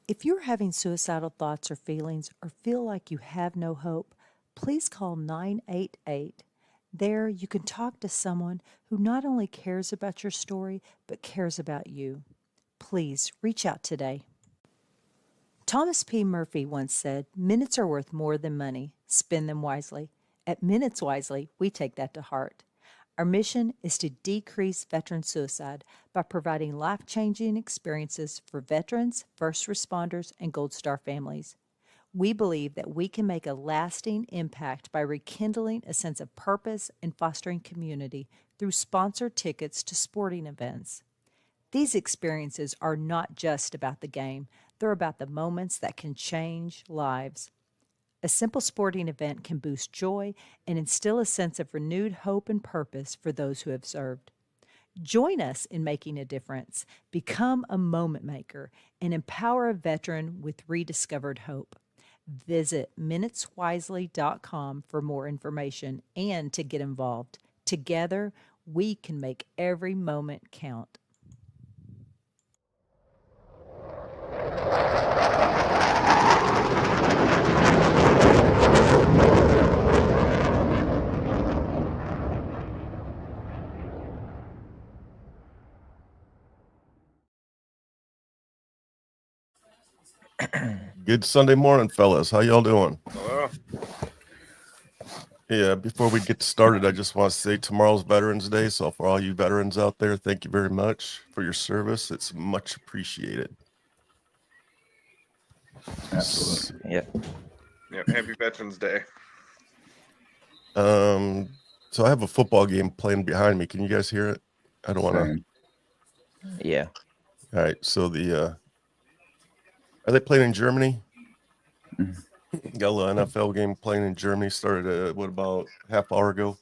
If you're having suicidal thoughts or feelings or feel like you have no hope, please call 988. There, you can talk to someone who not only cares about your story, but cares about you. Please reach out today. Thomas P. Murphy once said, "Minutes are worth more than money. Spend them wisely." At Minutes Wisely, we take that to heart. Our mission is to decrease veteran suicide by providing life-changing experiences for veterans, first responders, and Gold Star families. We believe that we can make a lasting impact by rekindling a sense of purpose and fostering community through sponsored tickets to sporting events. These experiences are not just about the game, they're about the moments that can change lives. A simple sporting event can boost joy and instill a sense of renewed hope and purpose for those who have served. Join us in making a difference, become a moment maker, and empower a veteran with rediscovered hope. Visit minuteswisely.com for more information and to get involved. Together, we can make every moment count. Good Sunday morning, fellas. How y'all doing? Hello. Yeah, before we get started, I just want to say tomorrow's Veterans Day. So for all you veterans out there, thank you very much for your service. It's much appreciated. Absolutely. Yep. Happy Veterans Day. So I have a football game playing behind me. Can you guys hear it? I don't want to. Yeah. All right. So are they playing in Germany? Mm-hmm. Got a little NFL game playing in Germany. Started about half hour ago.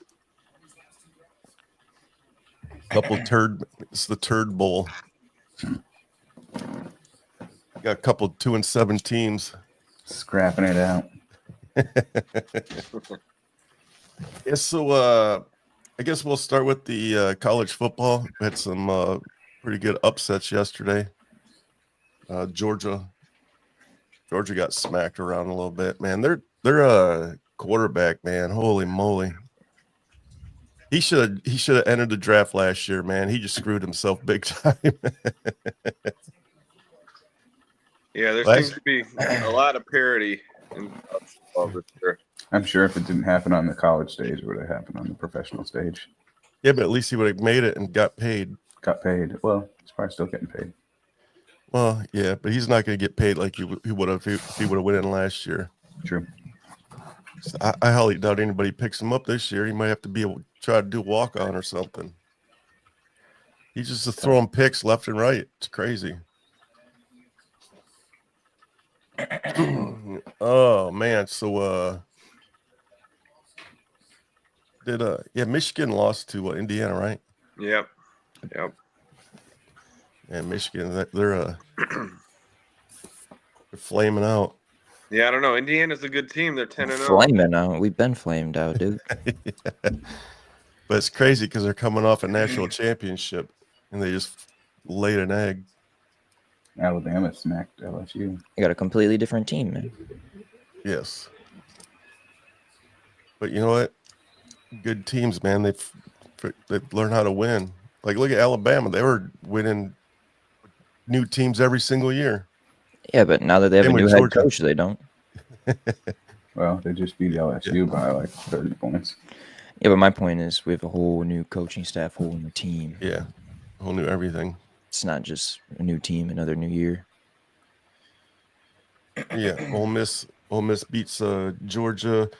It's the Turd Bowl. Got a couple 2-7 teams scrapping it out. Yeah, so I guess we'll start with the college football. We had some pretty good upsets yesterday. Georgia got smacked around a little bit, man. Their quarterback, man, holy moly. He should have entered the draft last year, man. He just screwed himself big time. Yeah, there seems to be a lot of parity in football this year. I'm sure if it didn't happen on the college stage, it would have happened on the professional stage. Yeah, but at least he would have made it and got paid. Well, he's probably still getting paid. Well, yeah, but he's not going to get paid like he would have if he would have went in last year. True. So I highly doubt anybody picks him up this year. He might have to try to do a walk-on or something. He's just throwing picks left and right. It's crazy. Oh man, so Michigan lost to Indiana, right? Yep. And Michigan, they're flaming out. Yeah, I don't know. Indiana's a good team. They're 10-0. Flaming out. We've been flamed out, dude. Yeah. But it's crazy because they're coming off a national championship and they just laid an egg. Alabama smacked LSU. You got a completely different team, man. Yes. But you know what? Good teams, man. They've learned how to win. Like, look at Alabama. They were winning new teams every single year. Yeah, but now that they have a new head coach, they don't. Well, they just beat LSU by like 30 points. Yeah, but my point is we have a whole new coaching staff, whole new team. Yeah, whole new everything. It's not just a new team, another new year. Yeah, Ole Miss beats Georgia.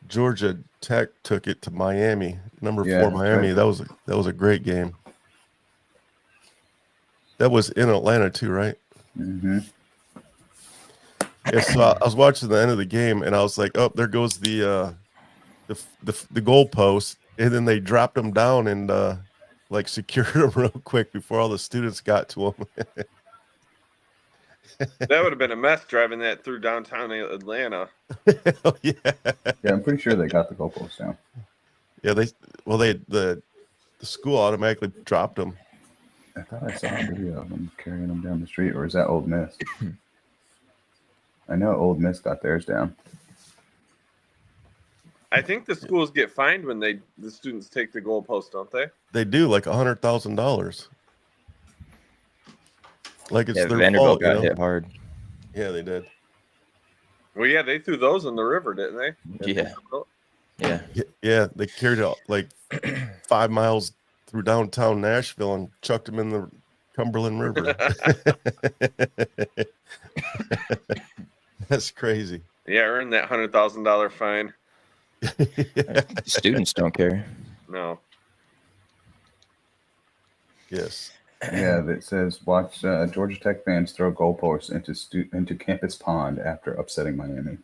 Georgia Tech took it to Miami. Number 4 Miami. Right. That was a great game. That was in Atlanta too, right? Mm-hmm. Yeah, so I was watching the end of the game and I was like, oh, there goes the goalpost, and then they dropped them down and like secured them real quick before all the students got to them. That would have been a mess driving that through downtown Atlanta. Hell yeah. Yeah, I'm pretty sure they got the goalpost down. Yeah, the school automatically dropped them. I thought I saw a video of them carrying them down the street, or is that Old Miss? I know Old Miss got theirs down. I think the schools get fined when the students take the goalpost, don't they? They do, like $100,000. Like it's Yeah, their Vanderbilt fault, you got know? hit hard. Yeah, they did. Well, yeah, they threw those in the river, didn't they? Yeah. Yeah. Yeah, they carried it like 5 miles through downtown Nashville and chucked them in the Cumberland River. That's crazy. Yeah, earned that $100,000 fine. Students don't care. No. Yes. Yeah, that says watch Georgia Tech fans throw goalposts into campus pond after upsetting Miami.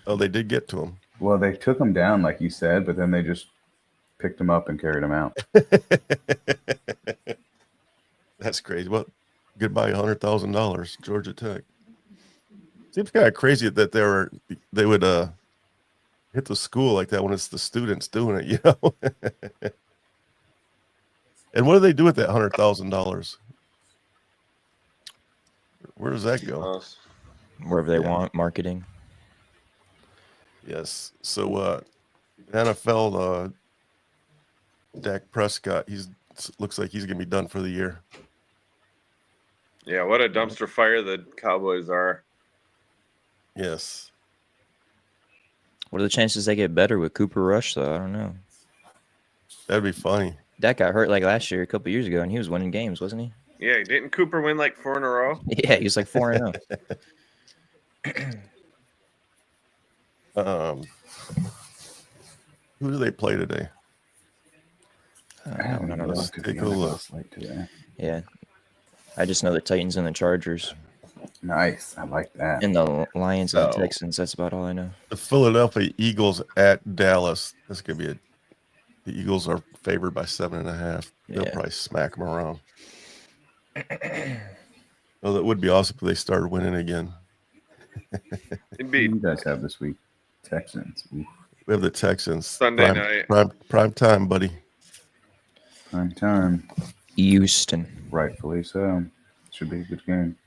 Oh, they did get to him. Well, they took them down, like you said, but then they just picked them up and carried them out. That's crazy. Well, goodbye $100,000, Georgia Tech. Seems kind of crazy that they would hit the school like that when it's the students doing it, you know. And what do they do with that $100,000? Where does that go? Wherever they Yeah. want, marketing. Yes. So NFL Dak Prescott, looks like he's gonna be done for the year. Yeah, what a dumpster fire the Cowboys are. Yes. What are the chances they get better with Cooper Rush, though? I don't know. That'd be funny. That got hurt like last year, a couple years ago, and he was winning games, wasn't he? Yeah, didn't Cooper win like 4 in a row? Yeah, he was like 4-0. Who do they play today? I haven't don't know. looked at the Take a look. NFL slate today. Yeah. I just know the Titans and the Chargers. Nice. I like that. And the Lions and the Oh. Texans. That's about all I know. The Philadelphia Eagles at Dallas. This could be the Eagles are favored by 7.5. They'll Yeah. probably smack them around. Oh, that would be awesome if they started winning again. Who Indeed. you guys have this week? Texans. Ooh, We have the Texans. Sunday night. Prime time, buddy. prime time. Houston. Rightfully so. Should be a good game.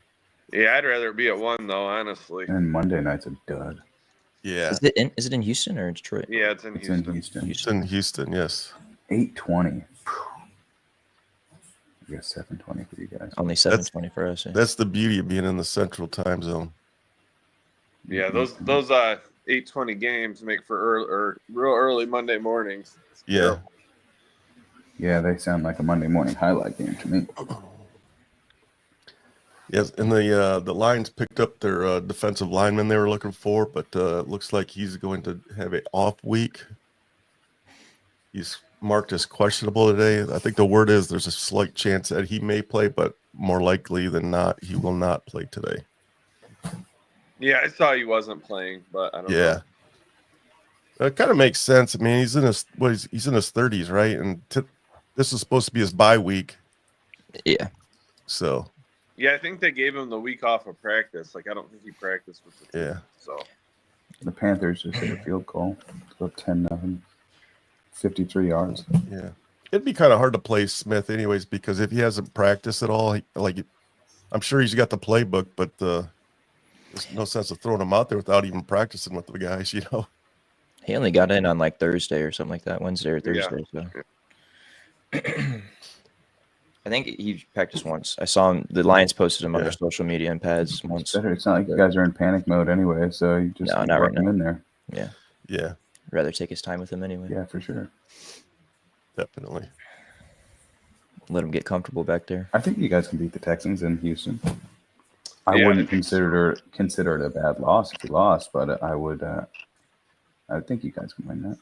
Yeah, I'd rather it be at 1 though, honestly. And Monday night's a dud. Yeah. Is it in Houston or in Detroit? Yeah, it's in It's Houston. in Houston. It's in Houston, yes. 8:20. I guess 7:20 for you guys. Only 7:20 for us. Yeah. That's the beauty of being in the central time zone. Yeah, those 8:20 games make for real early Monday mornings. It's Yeah. terrible. Yeah, they sound like a Monday morning highlight game to me. Yes, and the Lions picked up their defensive lineman they were looking for, but it looks like he's going to have an off week. He's marked as questionable today. I think the word is there's a slight chance that he may play, but more likely than not, he will not play today. Yeah, I saw he wasn't playing, but I don't know. Yeah, it kind of makes sense. I mean, he's in his he's in his 30s, right? And this is supposed to be his bye week, Yeah. so Yeah, I think they gave him the week off of practice. Like, I don't think he practiced with the team. yeah. So, The Panthers just hit a field goal. It's up 10-0. 53 yards. Yeah, it'd be kind of hard to play Smith, anyways, because if he hasn't practiced at all, I'm sure he's got the playbook, but there's no sense of throwing him out there without even practicing with the guys, you know. He only got in on like Thursday or something like that, Wednesday or Thursday. So I think he practiced once. I saw him. The Lions posted him on their social media and pads once. Better. It's not like you guys are in panic mode anyway, so you just No, not work right him now. in there. Yeah. Yeah, Rather take his time with him anyway. Yeah, for sure. definitely. Let him get comfortable back there. I think you guys can beat the Texans in Houston. I Yeah, wouldn't I think consider it a bad loss if you lost, but I would. I think you guys can win that.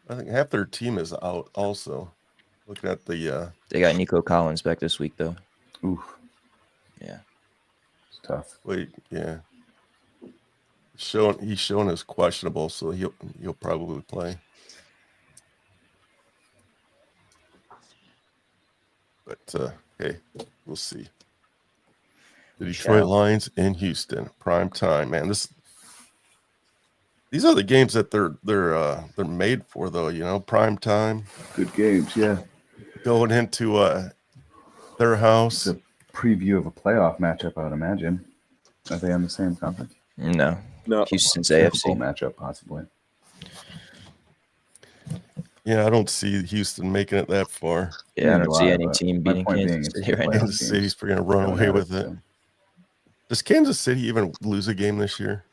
I think half their team is out also. Looking at the They got Nico Collins back this week, though. Oof, Yeah. it's tough. yeah. He's shown as questionable, so he'll probably play. But hey, we'll see. The Detroit Lions in Houston, prime time, man. These are the games that they're made for, though. You know, prime time, Good games, yeah. going into their house. It's a preview of a playoff matchup, I would imagine. Are they on the same conference? No, No. Houston's Super AFC. Bowl matchup, possibly. Yeah, I don't see Houston making it that far. Yeah, I Neither don't do see I, any but team my beating point Kansas being, it's City two right now. playoff Kansas teams City's going to run coming away at with us, it. so. Does Kansas City even lose a game this year?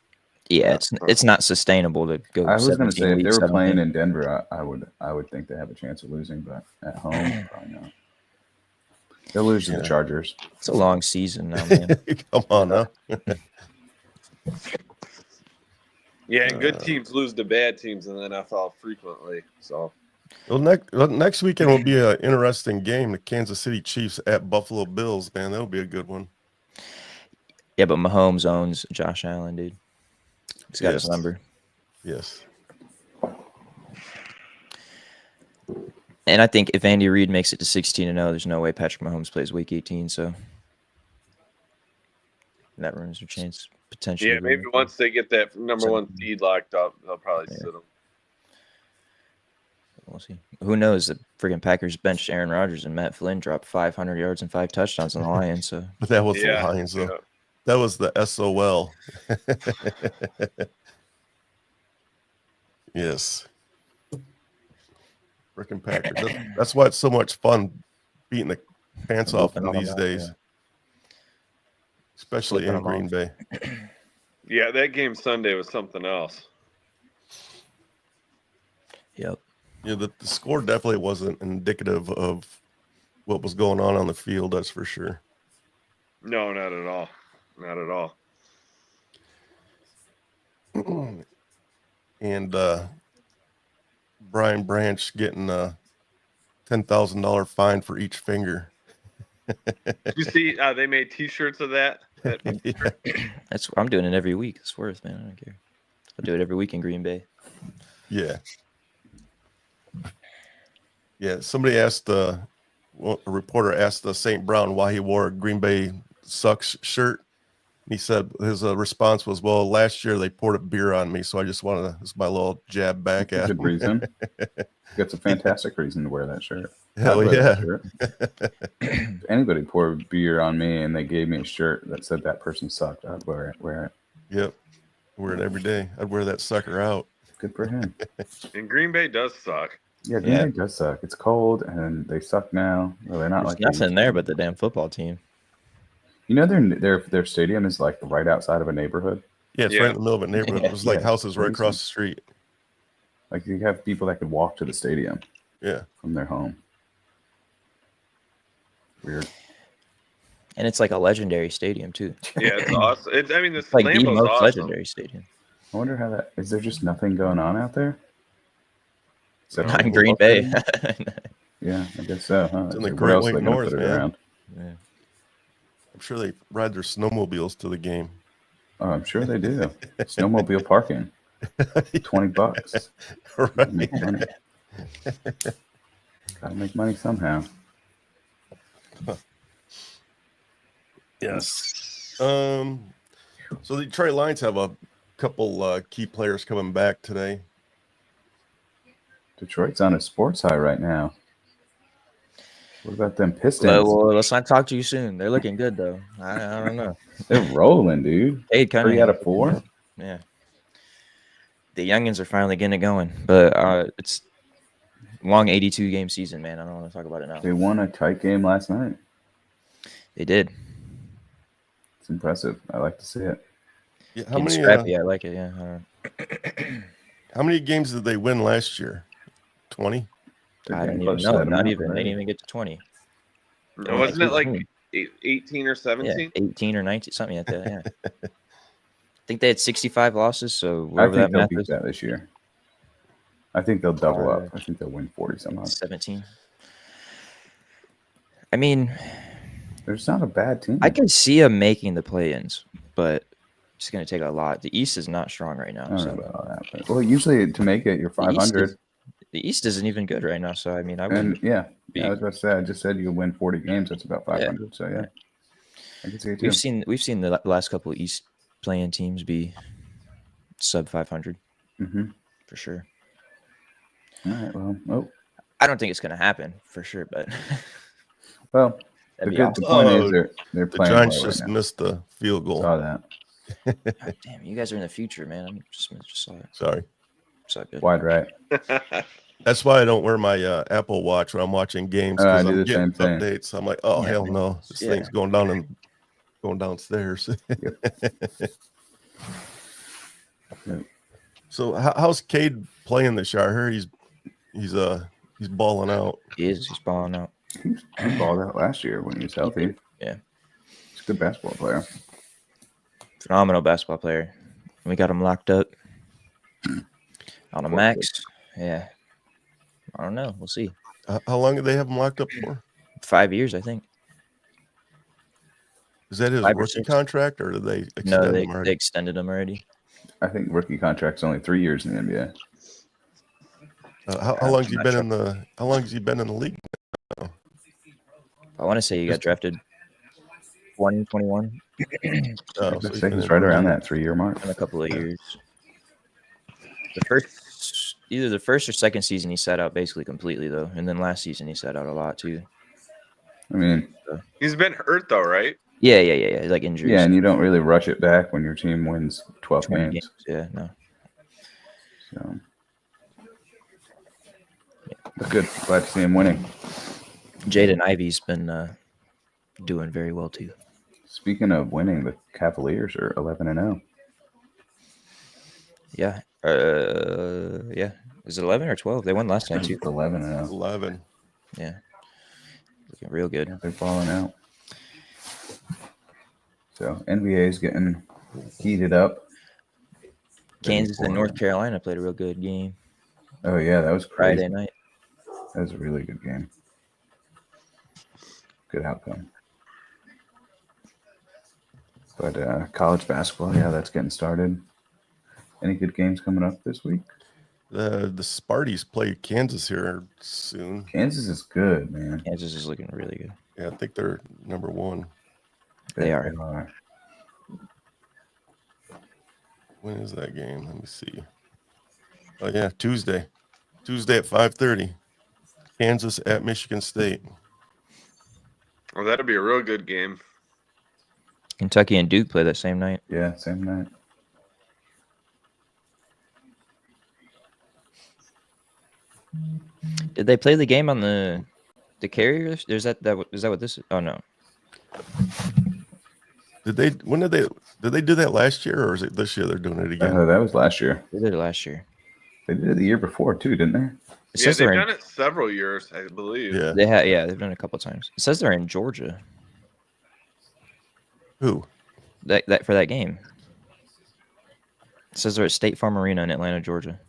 Yeah, it's not sustainable to go. I was going to 17 say if they weeks, were playing 17. in Denver, I would think they have a chance of losing, but at home, probably not. They'll lose to the Yeah. Chargers. It's a long season now, man. Come on now. Yeah, and good teams lose to bad teams in the NFL frequently. So Well, next weekend will be an interesting game. The Kansas City Chiefs at Buffalo Bills. Man, that'll be a good one. Yeah, but Mahomes owns Josh Allen, dude. He's got his Yes. number. Yes. And I think if Andy Reid makes it to 16-0, there's no way Patrick Mahomes plays Week 18. So that ruins their chance potentially. yeah, maybe once they get that number one seed locked up, they'll probably sit them. We'll see. Who knows? The freaking Packers benched Aaron Rodgers and Matt Flynn dropped 500 yards and 5 touchdowns on the Lions. So But that was Yeah, the Lions, though. yeah. That was the SOL. Yes. Freaking Packers. That's why it's so much fun beating the pants off them these days. Yeah. Especially Flipping in Green Bay. Yeah, that game Sunday was something else. Yep. Yeah, the score definitely wasn't indicative of what was going on the field, that's for sure. No, not at all. Not at all. And Brian Branch getting a $10,000 fine for each finger. Did you see they made T-shirts of that? That's I'm doing it every week. It's worth, man. I don't care. I'll do it every week in Green Bay. Yeah. Yeah. Somebody asked, a reporter asked St. Brown why he wore a Green Bay Sucks shirt. He said his response was, well, last year they poured a beer on me, so I just wanted to, it's my little jab back That's a at good him. reason. That's a fantastic reason to wear that shirt. Hell I'd wear yeah. that shirt. If anybody poured beer on me and they gave me a shirt that said that person sucked, I'd wear it. Yep. Wear it every day. I'd wear that sucker out. Good for him. And Green Bay does suck. Yeah, Green Bay does suck. It's cold and they suck now. Well, they're not There's like they used nothing to. there but the damn football team. You know their stadium is like right outside of a neighborhood. Yeah, it's Yeah. right in the middle of a neighborhood. It was like houses right across the street. Like you have people that could walk to the stadium Yeah. from their home. Weird. And it's like a legendary stadium too. Yeah, it's awesome. I mean, this Like the Lambeau's most awesome. legendary stadium. I wonder how that is. There just nothing going on out there? Except Not for in the Green football Bay. stadium? Yeah, I guess so. Huh? It's in the Where Great else are White they gonna North, put it man. around? Yeah. I'm sure they ride their snowmobiles to the game. Oh, I'm sure they do. Snowmobile parking, $20. Right. Make money. Gotta make money somehow. Yes. So the Detroit Lions have a couple key players coming back today. Detroit's on a sports high right now. What about them Pistons? Well, let's not talk to you soon. They're looking good though. I don't know. They're rolling, dude. Cade 3 Cunningham. out of 4. Yeah. The youngins are finally getting it going, but it's long 82-game season, man. I don't want to talk about it now. They won a tight game last night. They did. It's impressive. I like to see it. Yeah, Getting scrappy. I like it. Yeah. how many games did they win last year? 20? They're I don't getting even close to know. that Not amount, even. They right? didn't even get to 20. No, wasn't it like 18. 18 or 17? Yeah, 18 or 19, something like that. Yeah. I think they had 65 losses. So I whatever think that they'll math beat is, that this year. I think they'll double up. I think they'll win 40 some odd. 17. I mean, There's not a bad team. I could see them making the play-ins, but it's going to take a lot. The East is not strong right now. I don't know So about all that. But, well, usually to make it, you're the East 500. the East isn't even good right now. So I mean, I And wouldn't. yeah, be- I was about to say, I just said you could win 40 games. That's about 500. So yeah, I can see it too. We've seen the last couple of East playing teams be sub 500 Mm-hmm. for sure. All right. Well, I don't think it's going to happen for sure, but well. that'd be The awesome. point Oh, is they're The playing Giants well right just now. missed the field goal. Saw that. God damn, you guys are in the future, man. I'm just saw it. Sorry. So good. Wide right. That's why I don't wear my Apple Watch when I'm watching games, I because do I'm the getting same thing. updates. I'm like, oh Yeah, hell man. no, this Yeah. thing's going downstairs. Yep. So how's Cade playing this year? I heard he's balling out. He's balling out. He balled out last year when he was healthy. Yeah. He's a good basketball player. Phenomenal basketball player. We got him locked up on a Poor max. Yeah. I don't know. We'll see. How long do they have him locked up for? 5 years, I think. Is that his 5 or rookie 6. contract, or did they extend No, him they already? extended him already. I think rookie contract's only 3 years in the NBA. How long has he been in the? How long has he been in the league? I want to say he got drafted 2021 Oh, I so think he's right around that 3-year mark. in a couple of years. Either the first or second season he sat out basically completely though, and then last season he sat out a lot too. I mean, He's been hurt though, right? Yeah, like injuries. yeah, and you don't really rush it back when your team wins 12 20 games. Yeah, no. So, but good. Glad to see him winning. Jaden Ivey's been doing very well too. Speaking of winning, the Cavaliers are 11-0. Yeah. Yeah. Is it 11 or 12? They won last night too. 11-0. 11. Yeah. Looking real good. Yeah, they're balling out. So NBA is getting heated up. Kansas and North Carolina played a real good game Oh yeah, that was crazy. Friday night. That was a really good game. Good outcome. But college basketball, yeah, that's getting started. Any good games coming up this week? The Sparties play Kansas here soon. Kansas is good, man. Kansas is looking really good. Yeah, I think they're number 1. They are. When is that game? Let me see. Oh yeah, Tuesday at 5:30. Kansas at Michigan State. Well, that'll be a real good game. Kentucky and Duke play that same night. Yeah, same night. Did they play the game on the carriers? Is that what this is? Oh no. Did they do that last year, or is it this year they're doing it again? That was last year. They did it last year. They did it the year before too, didn't they? It Yeah, says they've they're done it several years, I believe. Yeah. they've done it a couple of times. It says they're in Georgia. Who? That for that game. It says they're at State Farm Arena in Atlanta, Georgia.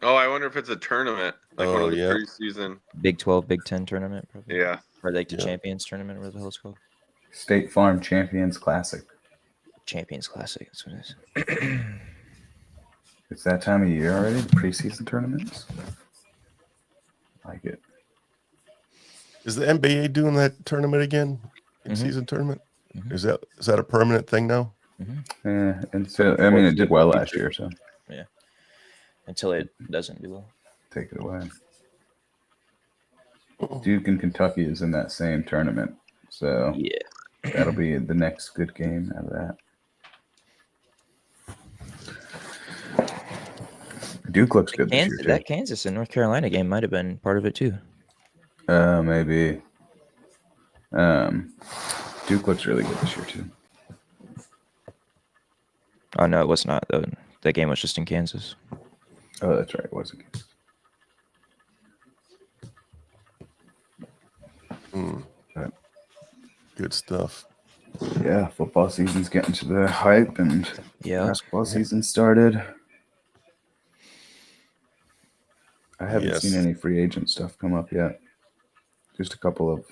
Oh, I wonder if it's a tournament, like one Oh, of the yeah. preseason. Big 12, Big 10 tournament, probably. Yeah. Or like the Yeah. Champions tournament, whatever the hell it's called. State Farm Champions Classic. Champions Classic. That's what it is. It's that time of year already. The preseason tournaments. Like it. Is the NBA doing that tournament again? In-season tournament? Mhm. Is that a permanent thing now? Yeah, and so I mean, it did well last year, so Until it doesn't do well. take it away. Duke and Kentucky is in that same tournament, so Yeah. that'll be the next good game out of that. Duke looks good this year, too. That Kansas and North Carolina game might have been part of it too. Maybe. Duke looks really good this year too. Oh no, it was not. That game was just in Kansas. Oh, that's right. It was against. But, Good stuff. yeah, football season's getting to the hype, and Yeah. basketball season started. I haven't Yes. seen any free agent stuff come up yet. Just a couple of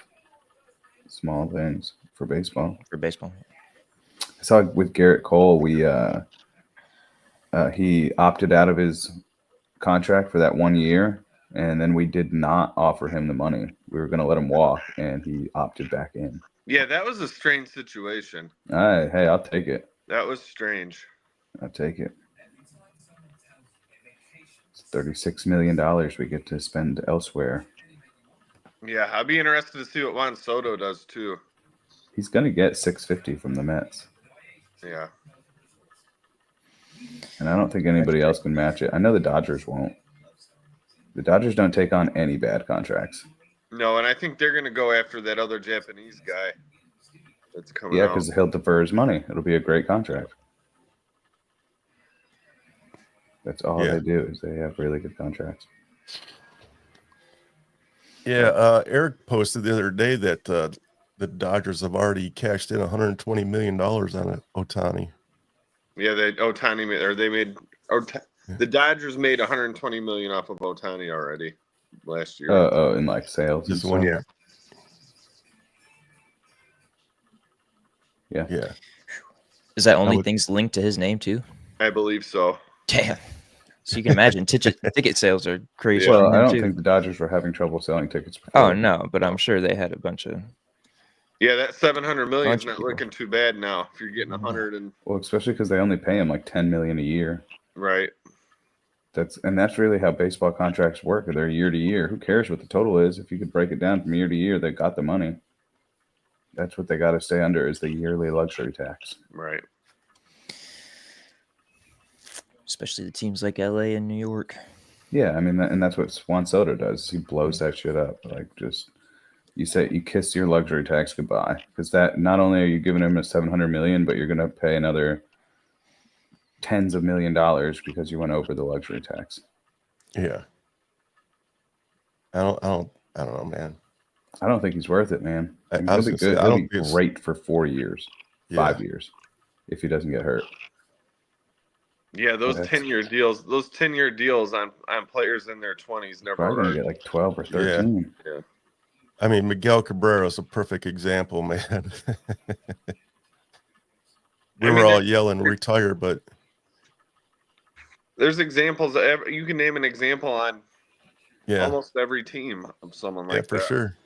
small things for baseball. For baseball. I saw with Garrett Cole, he opted out of his contract for that 1 year, and then we did not offer him the money. We were going to let him walk, and he opted back in. Yeah, that was a strange situation. Hey, I'll take it. That was strange. I'll take it. It's $36 million we get to spend elsewhere. Yeah, I'd be interested to see what Juan Soto does too. He's going to get $650 from the Mets. Yeah. And I don't think anybody else can match it. I know the Dodgers won't. The Dodgers don't take on any bad contracts. No, and I think they're going to go after that other Japanese guy that's coming Yeah, out. because he'll defer his money. It'll be a great contract. That's all Yeah. they do is they have really good contracts. Yeah, Eric posted the other day that the Dodgers have already cashed in $120 million on Otani. Yeah, the Dodgers made 120 million off of Otani already last year. In like sales. Just and one, stuff. yeah. Yeah. Yeah. Is that only would- things linked to his name too? I believe so. Damn. So you can imagine ticket sales are crazy. Well, on I him, don't too. think the Dodgers were having trouble selling tickets before. Oh no, but I'm sure they had a bunch of. Yeah, that 700 million is Bunch of not people. looking too bad now. If you're getting 100 and Well, especially because they only pay him like $10 million a year. right, That's really how baseball contracts work. They're year to year. Who cares what the total is? If you could break it down from year to year, they got the money. That's what they got to stay under is the yearly luxury tax. right. Especially the teams like LA and New York. Yeah, I mean, and that's what Juan Soto does. He blows that shit up. Like, just you kiss your luxury tax goodbye because that not only are you giving him a $700 million, but you're going to pay another tens of $1 million because you went over the luxury tax. Yeah. I don't know, man. I don't think he's worth it, man. I He'll was be gonna say, good. I He'll don't be think it's- great for 4 years, Yeah. 5 years, if he doesn't get hurt. Yeah, those That's- 10-year deals on players in their 20s never Probably going hurt. to get like 12 or 13. I mean, Miguel Cabrera is a perfect example, man. We were all yelling retire, but There's examples. You can name an example on yeah, almost every team of someone like for that. sure.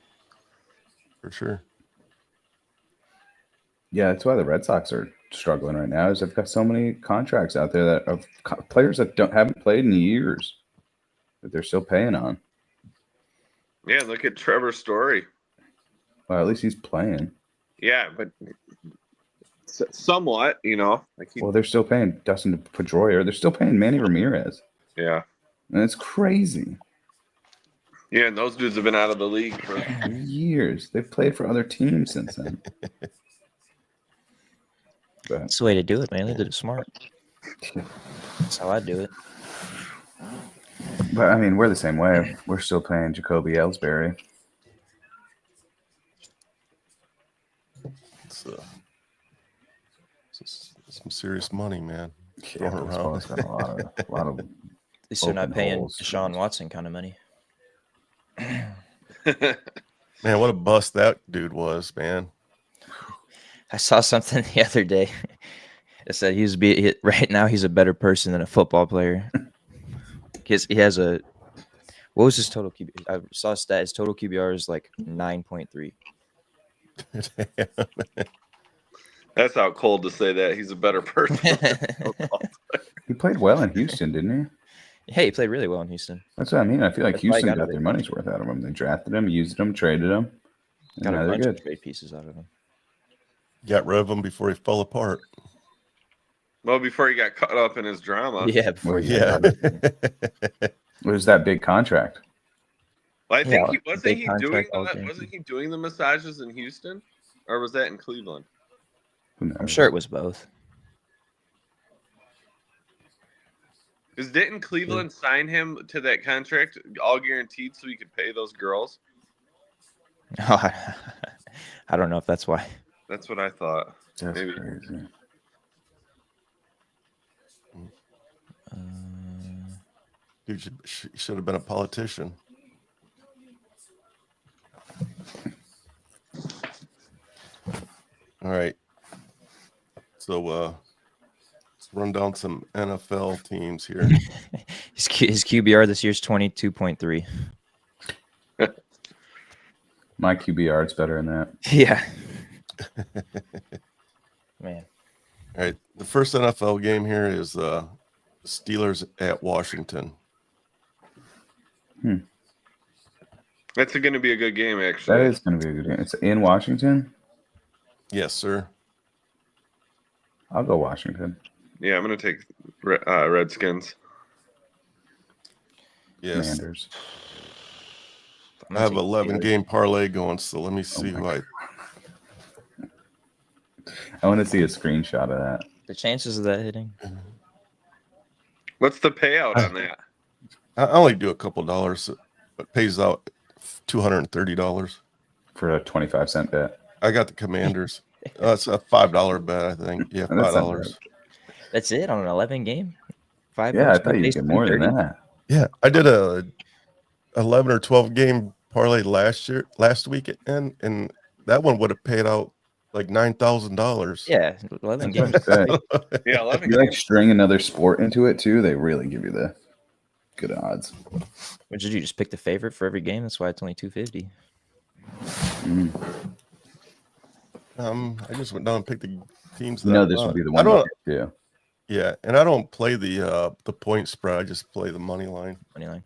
For sure. Yeah, that's why the Red Sox are struggling right now. Is they've got so many contracts out there that of players that haven't played in years that they're still paying on. Yeah, look at Trevor Story. Well, at least he's playing. Yeah, but somewhat, like Well, they're still paying Dustin Pedroia. They're still paying Manny Ramirez, yeah, and it's crazy. yeah, and those dudes have been out of the league for Years. They've played for other teams since then. But That's the way to do it, man. They did it smart. That's how I do it. I mean, we're the same way. We're still paying Jacoby Ellsbury. It's some serious money, man. Yeah, Throwing baseball's got a lot of At least they're not Open paying holes. Deshaun Watson kind of money. Man, what a bust that dude was, man. I saw something the other day. It said right now he's a better person than a football player. He has a what was his total QB? I saw a stat. His total QBR is like 9.3. That's out cold to say that he's a better person. He played well in Houston, didn't he? Hey, he played really well in Houston. That's what I mean. I feel like That's why he Houston got got it. their money's worth out of him. They drafted him, used him, traded him. And Got now a they're bunch good. of trade pieces out of him. Got rid of him before he fell apart. Well, before he got caught up in his drama. Yeah, before Well, he Yeah. It was that big contract. Well, I think Yeah, wasn't big he contract, all guaranteed. wasn't he doing the massages in Houston, or was that in Cleveland? Who knows? I'm sure it was both. Because didn't Cleveland sign him to that contract all guaranteed so he could pay those girls? I don't know if that's why. That's what I thought. That's Maybe. crazy. Dude should have been a politician. All right. So let's run down some NFL teams here. His QBR this year is 22.3. My QBR is better than that. Yeah. Man. All right. The first NFL game here is Steelers at Washington. That's going to be a good game, actually. That is going to be a good game. It's in Washington. Yes, sir. I'll go Washington. Yeah, I'm gonna take Redskins. Yes. Commanders. I'm I gonna have take 11 Steelers. game parlay going, so let me see my who I. I want to see a screenshot of that. The chances of that hitting. What's the payout on that? I only do a couple dollars, but pays out $230. For a 25-cent bet. I got the Commanders. It's a $5 bet, I think. Yeah, And that's not $5. That's it on an 11 game. Yeah, I thought you'd get more than 230? that. Yeah, I did a 11 or 12 game parlay last week, and that one would have paid out like $9,000. Yeah, 11 That's games. what I say. Yeah, 11 You like games. string another sport into it too, they really give you the good odds. What did you just pick the favorite for every game? That's why it's only 250. I just went down and picked the teams. You That know this would be the I one don't. too. Yeah, and I don't play the point spread. I just play the money line. Money line.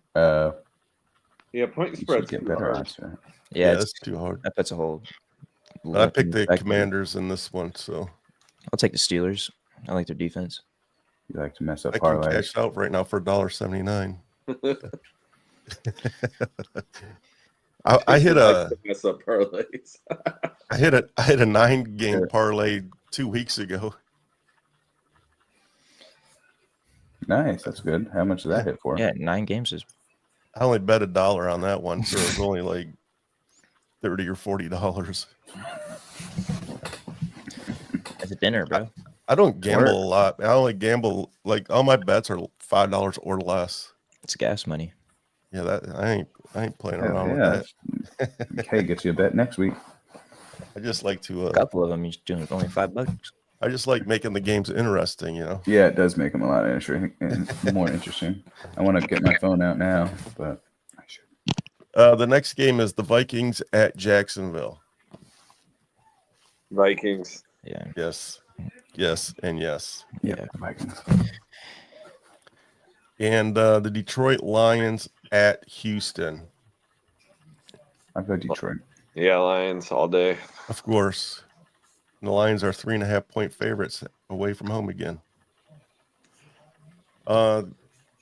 Yeah, point You should spreads get too better hard. odds for that. Yeah, That's too hard. that puts a whole. But I picked the back to- Commanders in this one, so I'll take the Steelers. I like their defense. You like to mess up I can parlays. cash out right now for $1.79. I hit a mess up parlays. I hit a 9 game parlay 2 weeks ago. Nice, that's good. How much did that hit for? Yeah, 9 games is. I only bet $1 on that one, so it was only like $30 or $40. It's a dinner, bro. I don't gamble a lot. I only gamble like all my bets are $5 or less. It's gas money. Yeah, that I ain't playing Hell around yeah. with that. Okay, get you a bet next week. I just like to A couple of them, you're doing only $5. I just like making the games interesting, you know. Yeah, it does make them a lot interesting and more interesting. I want to get my phone out now, but I should. The next game is the Vikings at Jacksonville. Vikings. Yeah. Yes, and yes. Yeah, Vikings. And the Detroit Lions at Houston. I'll go Detroit. Yeah, Lions all day. Of course. And the Lions are 3.5 point favorites away from home again.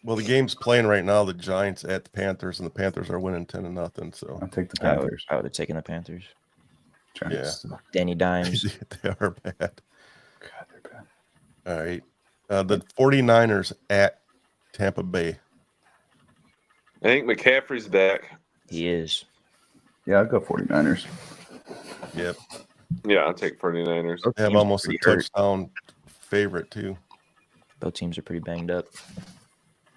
Well, the game's playing right now. The Giants at the Panthers, and the Panthers are winning 10-0. So I'll take the I Panthers. would have taken the Panthers. Giants. Danny Dimes. they are bad. God, they're bad. All right. The 49ers at Tampa Bay. I think McCaffrey's back. He is. Yeah, I'll go 49ers. Yep. Yeah, I'll take 49ers. They have Teams almost a pretty hurt. touchdown favorite, too. Both teams are pretty banged up.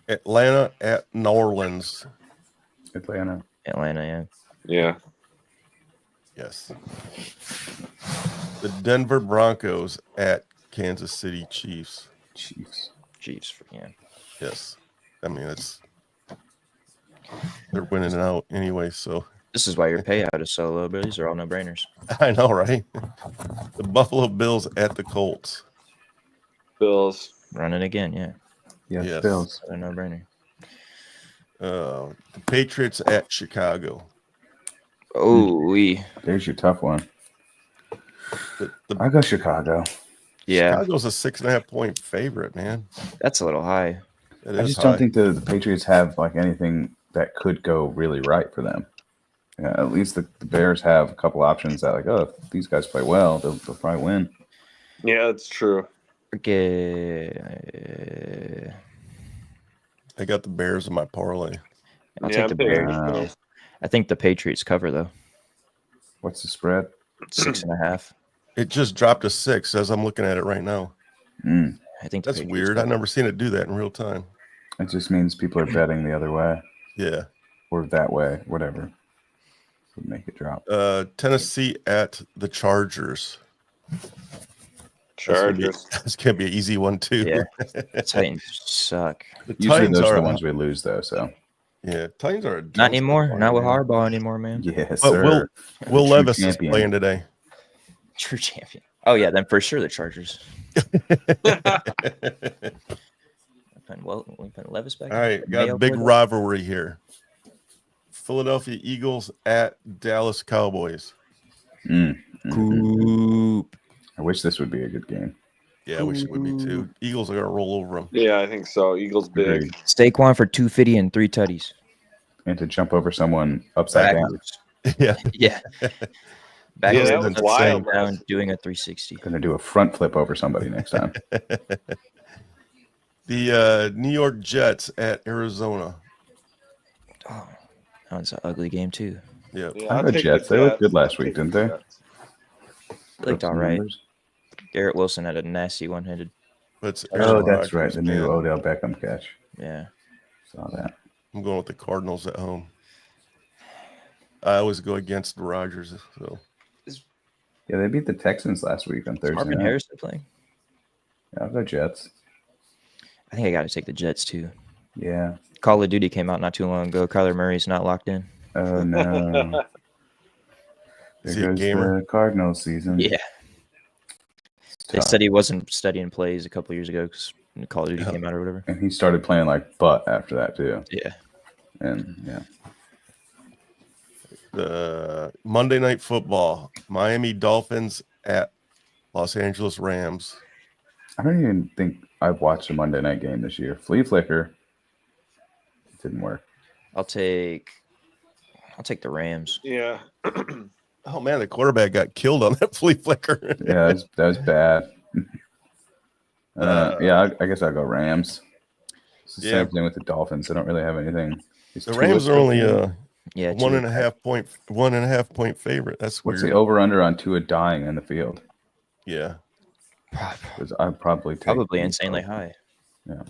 Atlanta at New Orleans. Atlanta. Atlanta, yeah. Yeah. Yes. The Denver Broncos at Kansas City Chiefs. Chiefs. Chiefs, yeah. Yes. I mean, they're winning it out anyway, so This is why your payout is so low, but these are all no-brainers. I know, right? The Buffalo Bills at the Colts. Bills. Running again, yeah. Yes, Yes. Bills. A no-brainer. The Patriots at Chicago. Oh, There's your tough one. The I'll go Chicago. yeah. Chicago's a 6.5 point favorite, man. That's a little high. It I is just high. don't think the Patriots have like anything that could go really right for them. Yeah, at least the Bears have a couple options that like, oh, if these guys play well, they'll probably win. Yeah, that's true. Okay. I got the Bears in my parlay. I'll Yeah, take I'm the taking Bears. Bills. I think the Patriots cover, though. What's the spread? 6.5. It just dropped to 6 as I'm looking at it right now. I think the That's Patriots weird. cover. I've never seen it do that in real time. It just means people are betting the other way Yeah. or that way, whatever. Would make it drop. Tennessee at the Chargers. Chargers. That's gonna be an easy one too. Yeah. Titans suck. The Usually Titans those are are the ones we lose, though. So Yeah, Titans are Not anymore. Not with Harbaugh anymore, man. yes, But sir. Will True Levis champion. is playing today. True champion. Oh, yeah. Then for sure the Chargers. We put Levis back. All right, got a Mayo big boy. rivalry here. Philadelphia Eagles at Dallas Cowboys. Mm. Coop. I wish this would be a good game. Yeah, I wish it would be too. Eagles are gonna roll over them. Yeah, I think so. Eagles big. Agreed. Saquon for 250 and 3 tutties. And to jump over someone upside down. Backwards. Yeah, Yeah. Yeah, Backwards. that was upside wild. down, doing a 360. Going to do a front flip over somebody next time. the New York Jets at Arizona. Oh, that was an ugly game too. Yeah, Yeah, How I'll about take Jets? the They looked Jets. good last I'll week, take didn't the they? Jets. They looked Put some all right. numbers. Garrett Wilson had a nasty one-handed. but it's Oh, Aaron that's right. Rodgers, The new man. Odell Beckham catch. Yeah. Saw that. I'm going with the Cardinals at home. I always go against the Rodgers. So Yeah, they beat the Texans last week on Thursday Marvin night. Harrison playing. Yeah, I'll go Jets. I think I got to take the Jets too. Yeah. Call of Duty came out not too long ago. Kyler Murray's not locked in. Oh, no. Is There he a goes gamer? the Cardinals season. Yeah. It's They tough. said he wasn't studying plays a couple years ago because Call of Duty came out or whatever. And he started playing like butt after that, too. Yeah. And yeah. the Monday Night Football, Miami Dolphins at Los Angeles Rams. I don't even think I've watched a Monday night game this year. Flea Flicker. It didn't work. I'll take the Rams. Yeah. Oh man, the quarterback got killed on that flea flicker. Yeah, that was bad. Yeah, I guess I'll go Rams. It's the Yeah. same thing with the Dolphins. They don't really have anything. Is The Tua Rams are still only playing? Yeah. one and a half point favorite. That's What's weird. the over under on Tua dying in the field? Yeah. Because I'd probably take Probably the insanely over. high. Yeah.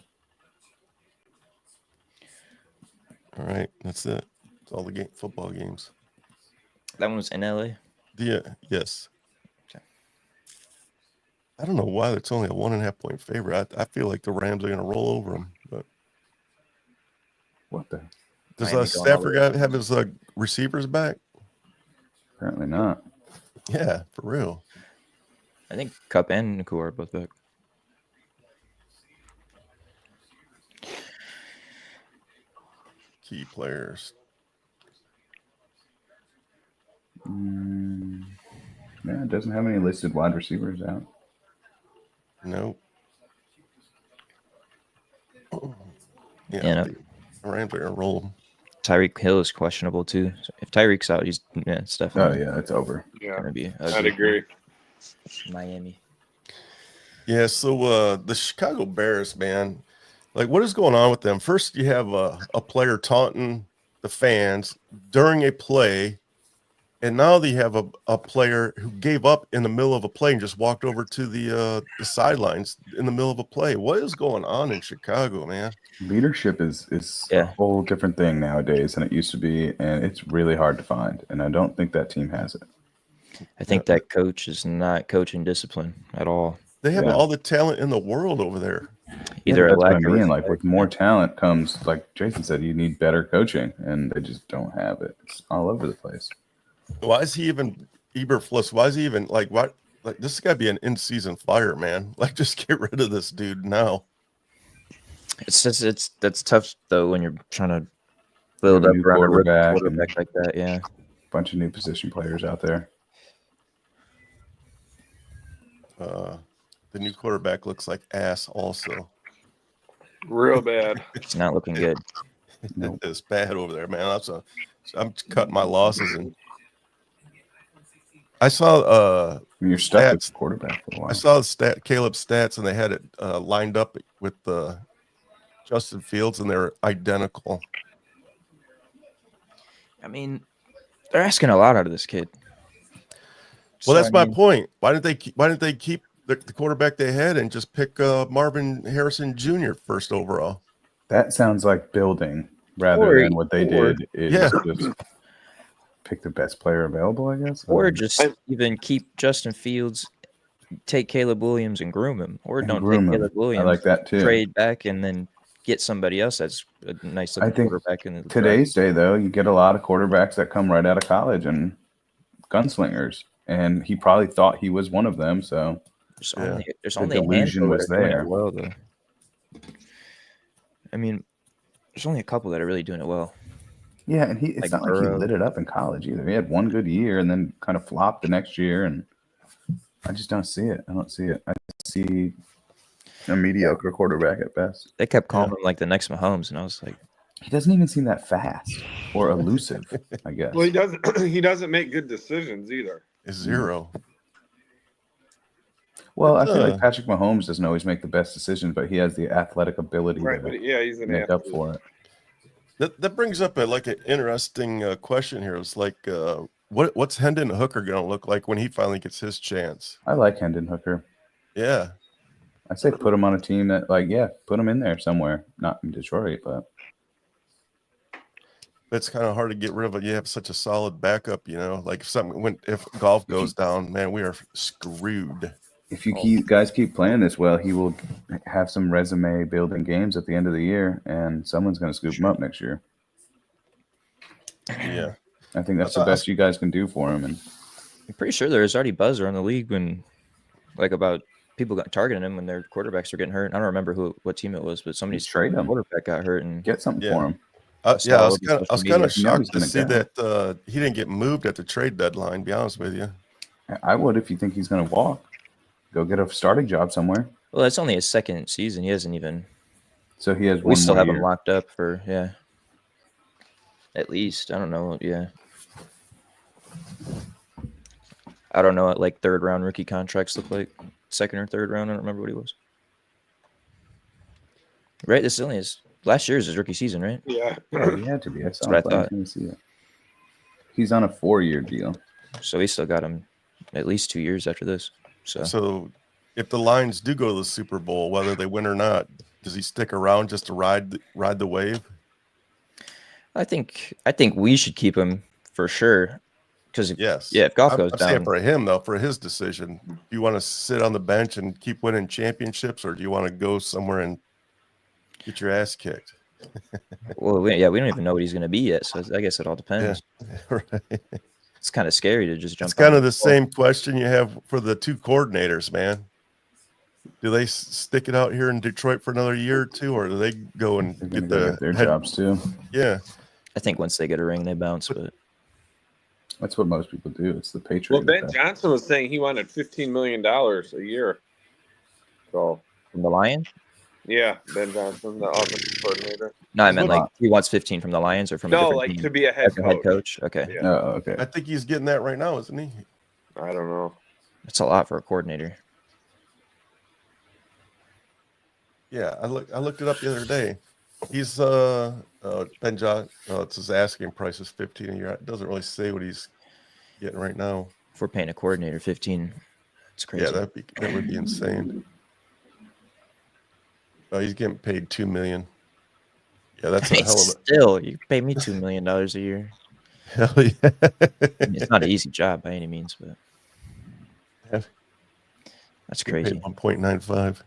All right. That's it. It's all the football games. That one was in LA. Yes. Okay. I don't know why it's only a 1.5 point favorite. I feel like the Rams are going to roll over them. But What the? does Miami going all Stafford the way. have his receivers back? Apparently not. Yeah, for real. I think Cup and Nakua are both back. Key players. Yeah, it doesn't have any listed wide receivers out. Nope. Yeah, Yeah, no. the Rams are going to roll them. Tyreek Hill is questionable too. So if Tyreek's out, it's Oh definitely yeah, it's over. Yeah. gonna be I'd ugly. agree. Miami. Yeah, so the Chicago Bears, man, like what is going on with them? First, you have a player taunting the fans during a play, and now they have a player who gave up in the middle of a play and just walked over to the sidelines in the middle of a play. What is going on in Chicago, man? Leadership is a Yeah. whole different thing nowadays than it used to be, and it's really hard to find. And I don't think that team has it. I think that coach is not coaching discipline at all. They have Yeah. all the talent in the world over there. Either a that's what I lack of mean. Like respect with more talent comes, like Jason said, you need better coaching, and they just don't have it. It's all over the place. Why is he even Eberflus? Why is he even like what? Like this has got to be an in-season fire, man. Like just get rid of this dude now. that's tough though when you're trying to build a up new around a rookie quarterback quarterback like that. Yeah. Bunch of new position players out there. The new quarterback looks like ass also. Real bad. It's not looking good. Nope. It's bad over there, man. I'm cutting my losses, and I saw You're stuck with Stats. the quarterback for a while. I saw the Caleb's stats, and they had it lined up with Justin Fields, and they're identical. I mean, they're asking a lot out of this kid. Well, So, that's I my mean, point. Why didn't they keep the quarterback they had and just pick Marvin Harrison Jr. first overall? That sounds like building rather Or- than what they or- did is Yeah. just pick the best player available, I guess. Or just even keep Justin Fields, take Caleb Williams and groom him, or And don't groom take him. Caleb I Williams, like that too. trade back, and then get somebody else that's a nice looking I think quarterback in the draft. Today's day, though, you get a lot of quarterbacks that come right out of college and gunslingers, and he probably thought he was one of them. So There's The only a delusion handful was that are doing it there. well, though. I mean, there's only a couple that are really doing it well. yeah, and it's Like not like Burrow. he lit it up in college either. He had one good year and then kind of flopped the next year, and I just don't see it. I don't see it. I see A mediocre quarterback at best. They kept calling him like the next Mahomes, and I was like, He doesn't even seem that fast or elusive, I guess. Well, he doesn't. He doesn't make good decisions either. Is 0. Well, I But, feel like Patrick Mahomes doesn't always make the best decisions, but he has the athletic ability Right, to but yeah, he's an make up athlete. for it. that brings up an interesting question here. It's like, what's Hendon Hooker going to look like when he finally gets his chance? I like Hendon Hooker. Yeah. I say put him on a team that, put him in there somewhere. Not in Detroit, but It's kind of hard to get rid of it. You have such a solid backup, like if golf goes down, man, we are screwed. if you guys keep playing this well, he will have some resume building games at the end of the year, and someone's going to scoop him up next year. Yeah. I think that's the best you guys can do for him. And I'm pretty sure there was already buzz around the league about people got targeting him when their quarterbacks were getting hurt. I don't remember what team it was, but somebody's trade him. quarterback got hurt and get something for him. I was kind of shocked to gonna see go. that he didn't get moved at the trade deadline. To be honest with you, I would if you think he's going to walk. Go get a starting job somewhere. well, it's only his second season. He hasn't even. So he has. We one still more have year. him locked up for at least I don't know. Yeah, I don't know what like third round rookie contracts look like. Second or third round. I don't remember what he was. Right, this is only his last year's his rookie season, right? Yeah. Yeah, he had to be. I saw what I him playing thought. Tennessee. He's on a 4-year deal. So we still got him at least 2 years after this. so if the Lions do go to the Super Bowl, whether they win or not, does he stick around just to ride the wave? I think we should keep him for sure. Because if golf goes I'm down, saying for him though, for his decision, do you want to sit on the bench and keep winning championships, or do you want to go somewhere and get your ass kicked? well, we don't even know what he's going to be yet. So I guess it all depends. Right. It's kind of scary to just jump. It's kind of the same question you have for the two coordinators, man. Do they stick it out here in Detroit for another year or two, or do they go and They're get going to get their jobs too. Yeah. I think once they get a ring, they bounce. But That's what most people do. It's the Patriots. Well, Ben Johnson was saying he wanted $15 million a year. So from the Lions? yeah, Ben Johnson, the offensive coordinator. No, I meant like he wants 15 from the Lions or from a different team? to be a head As a head coach. Okay, Yeah. Oh, okay. I think he's getting that right now, isn't he? I don't know. that's a lot for a coordinator. Yeah, I looked it up the other day. He's Ben John. It's his asking price is 15 a year. It doesn't really say what he's getting right now. If we're paying a coordinator 15, it's crazy. Yeah, that would be insane. Oh, he's getting paid $2 million. Yeah, that's a hell of a Still, you pay me $2 million a year. hell yeah. I mean, it's not an easy job by any means, but that's crazy. 1.95.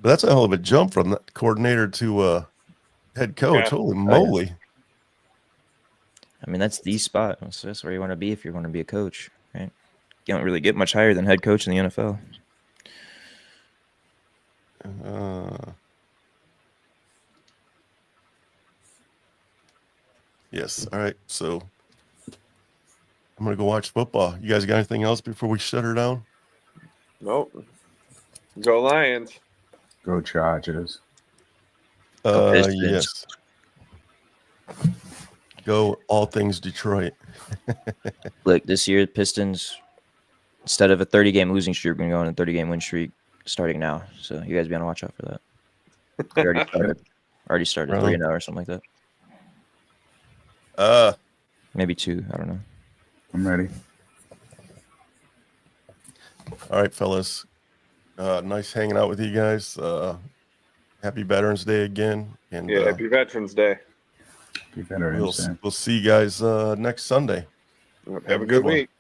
But that's a hell of a jump from that coordinator to head coach. Yeah. Holy moly! I mean, that's the spot. That's where you want to be if you're going to be a coach, right? You don't really get much higher than head coach in the NFL. Yes. All right. So I'm gonna go watch football. You guys got anything else before we shut her down? Nope. Go Lions. Go Chargers. Pistons. Yes. Go all things Detroit. Look, this year, Pistons, instead of a 30-game losing streak, we're going to go on a 30-game win streak starting now. So you guys be on the watch out for that. They already started Really? 3-0 or something like Uh, that. Maybe 2. I don't know. I'm ready. all right, fellas. Nice hanging out with you guys. Happy Veterans Day again. And Yeah, happy Veterans Day. Be better. we'll see you guys next Sunday. Have a good week.